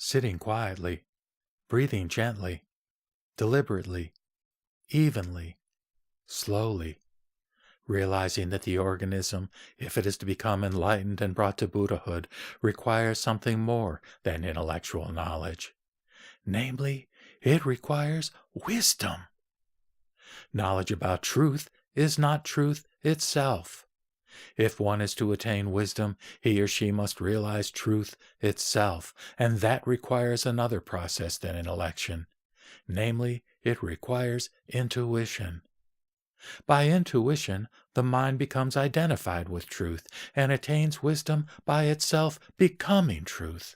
sitting quietly, breathing gently, deliberately, evenly, slowly, realizing that the organism, if it is to become enlightened and brought to Buddhahood, requires something more than intellectual knowledge. Namely, it requires wisdom. Knowledge about truth is not truth itself. If one is to attain wisdom, he or she must realize truth itself, and that requires another process than intellection. Namely, it requires intuition. By intuition, the mind becomes identified with truth and attains wisdom by itself becoming truth.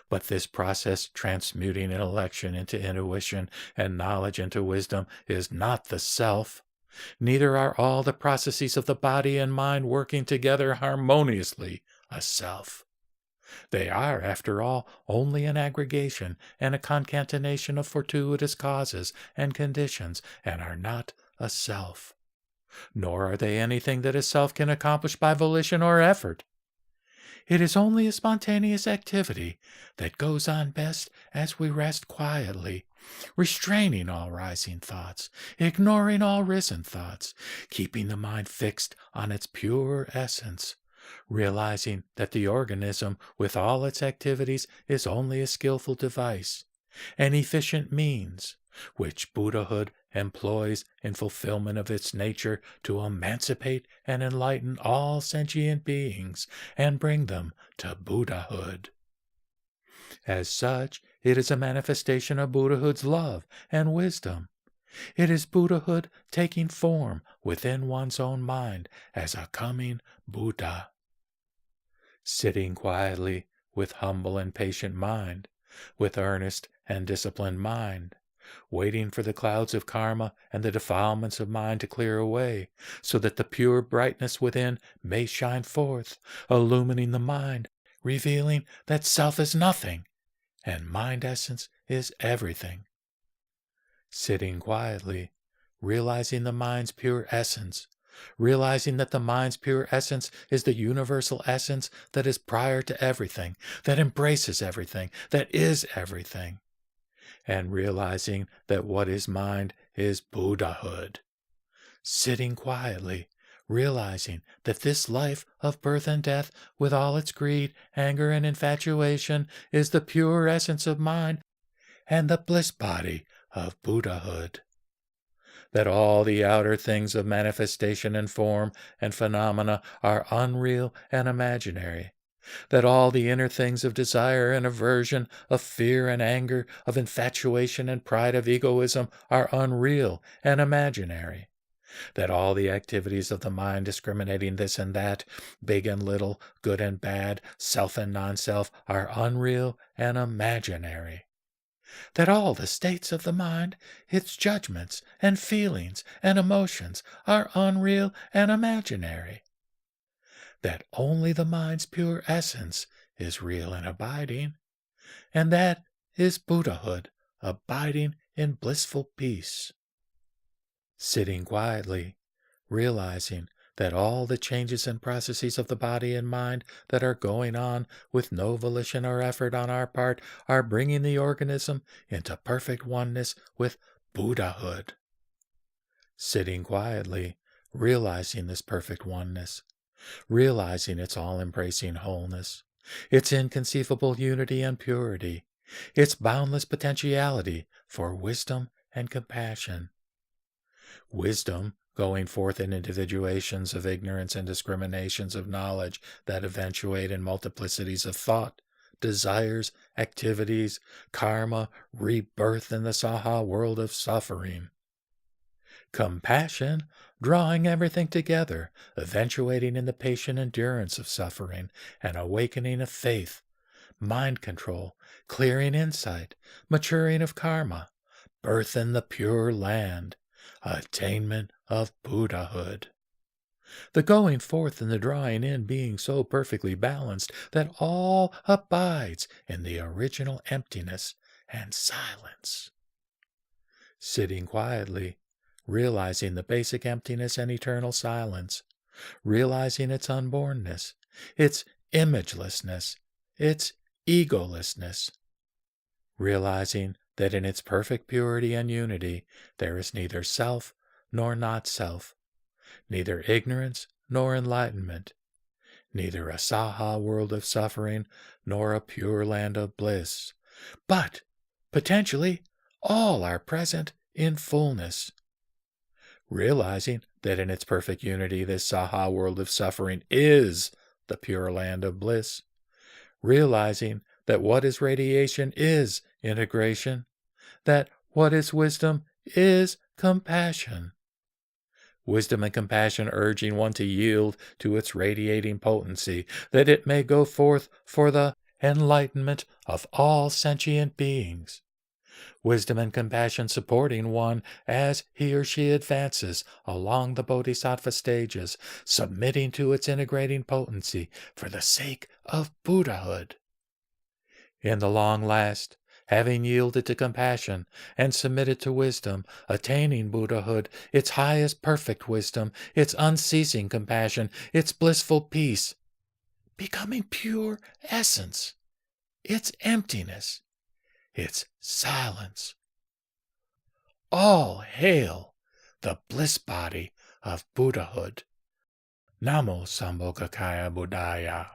But this process transmuting intellection into intuition and knowledge into wisdom is not the self. Neither are all the processes of the body and mind working together harmoniously a self. They are, after all, only an aggregation and a concatenation of fortuitous causes and conditions, and are not a self. Nor are they anything that a self can accomplish by volition or effort. It is only a spontaneous activity that goes on best as we rest quietly, restraining all rising thoughts, ignoring all risen thoughts, keeping the mind fixed on its pure essence, realizing that the organism with all its activities is only a skillful device, an efficient means, which Buddhahood employs in fulfillment of its nature to emancipate and enlighten all sentient beings and bring them to Buddhahood. As such, it is a manifestation of Buddhahood's love and wisdom. It is Buddhahood taking form within one's own mind as a coming Buddha. Sitting quietly with humble and patient mind, with earnest and disciplined mind, waiting for the clouds of karma and the defilements of mind to clear away, so that the pure brightness within may shine forth, illumining the mind, revealing that self is nothing, and mind essence is everything. Sitting quietly, realizing the mind's pure essence, realizing that the mind's pure essence is the universal essence that is prior to everything, that embraces everything, that is everything, and realizing that what is mind is Buddhahood. Sitting quietly, realizing that this life of birth and death, with all its greed, anger, and infatuation, is the pure essence of mind and the bliss body of Buddhahood. That all the outer things of manifestation and form and phenomena are unreal and imaginary. That all the inner things of desire and aversion, of fear and anger, of infatuation and pride, of egoism, are unreal and imaginary. That all the activities of the mind discriminating this and that, big and little, good and bad, self and non-self, are unreal and imaginary. That all the states of the mind, its judgments and feelings and emotions, are unreal and imaginary. That only the mind's pure essence is real and abiding, and that is Buddhahood, abiding in blissful peace. Sitting quietly, realizing that all the changes and processes of the body and mind that are going on with no volition or effort on our part are bringing the organism into perfect oneness with Buddhahood. Sitting quietly, realizing this perfect oneness, realizing its all-embracing wholeness, its inconceivable unity and purity, its boundless potentiality for wisdom and compassion. Wisdom going forth in individuations of ignorance and discriminations of knowledge that eventuate in multiplicities of thought, desires, activities, karma, rebirth in the Saha world of suffering. Compassion, drawing everything together, eventuating in the patient endurance of suffering, and awakening of faith, mind control, clearing insight, maturing of karma, birth in the pure land, attainment of Buddhahood. The going forth and the drawing in being so perfectly balanced that all abides in the original emptiness and silence. Sitting quietly, realizing the basic emptiness and eternal silence, realizing its unbornness, its imagelessness, its egolessness, realizing that in its perfect purity and unity there is neither self nor not self, neither ignorance nor enlightenment, neither a Saha world of suffering nor a pure land of bliss, but potentially all are present in fullness. Realizing that in its perfect unity this Saha world of suffering is the pure land of bliss, realizing that what is radiation is integration, that what is wisdom is compassion. Wisdom and compassion urging one to yield to its radiating potency, that it may go forth for the enlightenment of all sentient beings. Wisdom and compassion supporting one as he or she advances along the bodhisattva stages, submitting to its integrating potency for the sake of Buddhahood. In the long last, having yielded to compassion and submitted to wisdom, attaining Buddhahood, its highest perfect wisdom, its unceasing compassion, its blissful peace, becoming pure essence, its emptiness, its silence. All hail the bliss body of Buddhahood. Namo Sambhogakaya Buddhaya.